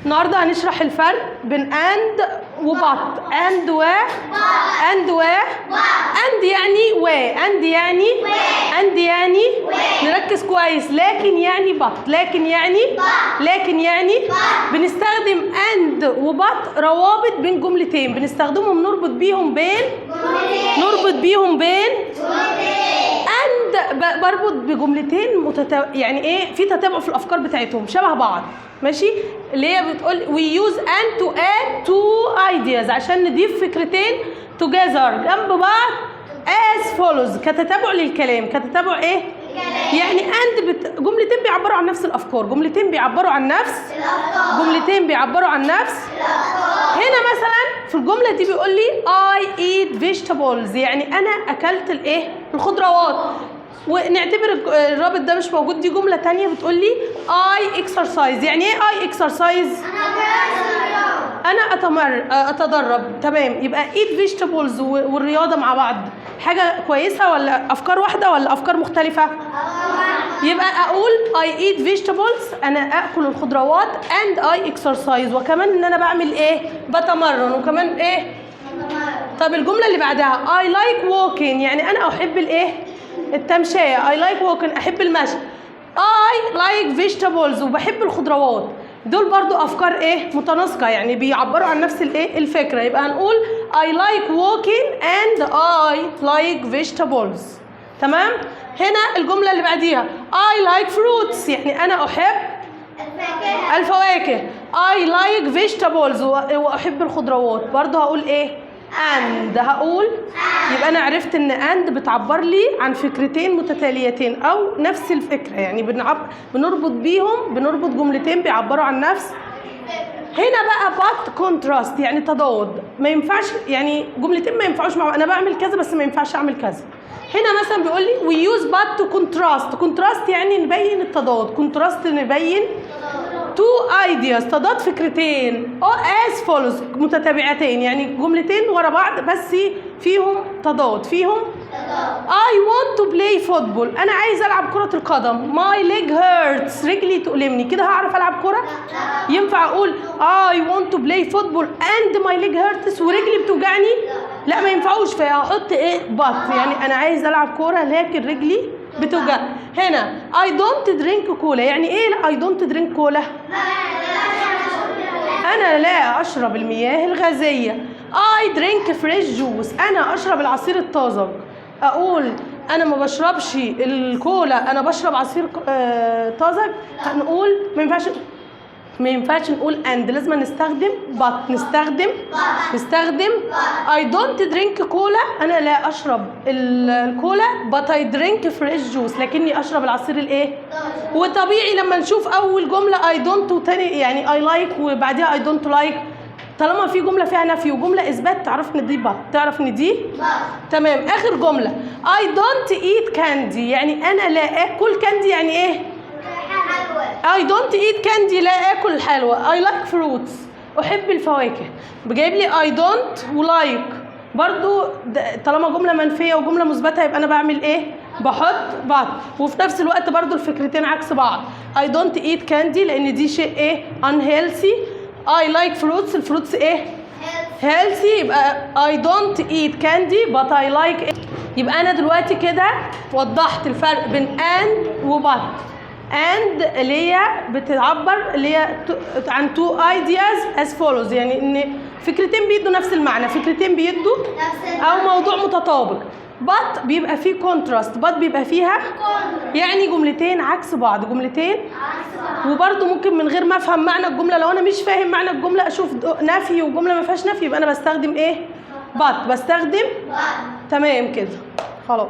النهارده هنشرح الفرق بين اند وبط. اند و اند يعني و اند يعني نركز كويس. لكن يعني بط. لكن يعني بنستخدم اند وبط روابط بين جملتين، بنستخدمهم نربط بيهم بين اند بربط بجملتين يعني ايه، في تتابع في الافكار بتاعتهم شبه بعض. ماشي، اللي هي بتقول we use and to add two ideas عشان نضيف فكرتين together جنب بعض as follows كتتابع للكلام. كتتابع ايه؟ يعني and جملتين بيعبروا عن نفس الافكار، جملتين بيعبروا عن نفس هنا مثلا في الجمله دي بيقول لي I eat vegetables، يعني انا اكلت الايه؟ الخضروات. ونعتبر الرابط ده مش موجود، دي جمله تانية بتقول لي I exercise. يعني ايه I exercise؟ انا اتدرب. تمام، يبقى eat vegetables والرياضه مع بعض حاجه كويسه ولا افكار واحده ولا افكار مختلفه؟ يبقى اقول I eat vegetables انا اكل الخضروات and I exercise، وكمان ان انا بعمل ايه؟ بتمرن. وكمان ايه؟ طب الجمله اللي بعدها I like walking، يعني انا احب الايه؟ التمشيه. I like walking احب المشي. I like vegetables وبحب الخضروات. دول برضو افكار ايه؟ متناسقه، يعني بيعبروا عن نفس الايه؟ الفكره. يبقى هنقول I like walking and I like vegetables. تمام؟ هنا الجمله اللي بعديها I like fruits، يعني انا احب الفواكه. I like vegetables واحب الخضروات. برضو هقول ايه؟ and. هقول يبقى انا عرفت ان and بتعبر لي عن فكرتين متتاليتين او نفس الفكره، يعني بنربط جملتين بيعبروا عن نفس. هنا بقى but contrast يعني تضاد. ما ينفعش يعني جملتين ما ينفعوش مع انا بعمل كذا بس ما ينفعش اعمل كذا. هنا مثلا بيقول لي we use but to contrast يعني نبين التضاد. contrast نبين two ideas تضاد فكرتين as follows متتابعتين، يعني جملتين ورا بعض بس فيهم تضاد. I want to play football، انا عايز العب كرة القدم. my leg hurts رجلي تؤلمني. كده هعرف العب كرة؟ ينفع اقول I want to play football and my leg hurts ورجلي بتوجعني؟ لا ما ينفعوش. فهحط ايه؟ but، يعني انا عايز العب كرة لكن رجلي بتوجع. هنا I don't drink cola، يعني ايه I don't drink cola؟ انا لا اشرب المياه الغازية. I drink fresh juice، انا اشرب العصير الطازج. اقول انا ما بشربش الكولا، انا بشرب عصير طازج. هنقول ما ينفعش نقول and، لازم نستخدم but. نستخدم I don't drink cola، انا لا اشرب الكولا but I drink fresh juice، لكني اشرب العصير الايه؟ وطبيعي لما نشوف اول جمله I don't وتاني يعني I like وبعديها I don't like، طالما في جمله فيها نفي وجمله اثبات تعرف ان دي but، تعرف ان دي تمام. اخر جمله I don't eat candy، يعني انا لا اكل كاندي. يعني ايه I don't eat candy؟ لا اكل الحلوى. I like fruits احب الفواكه. جايب لي I don't ولايك برضو. طالما جمله منفيه وجمله مثبته يبقى انا بعمل ايه؟ بحط but. وفي نفس الوقت برضو الفكرتين عكس بعض. I don't eat candy لان دي شيء ايه؟ unhealthy. I like fruits، الفروتس ايه؟ healthy. يبقى I don't eat candy but I like it. يبقى انا دلوقتي كده وضحت الفرق بين and وبut. and اللي هي بتعبر اللي هي عن two ideas as follows، يعني ان فكرتين بيدوا نفس المعنى، فكرتين بيدوا او موضوع متطابق. but بيبقى فيه contrast، but بيبقى فيها يعني جملتين عكس بعض، وبرده ممكن من غير ما افهم معنى الجمله، لو انا مش فاهم معنى الجمله اشوف نفي وجمله ما فيهاش نفي، يبقى انا بستخدم ايه؟ but. بستخدم تمام كده خلاص.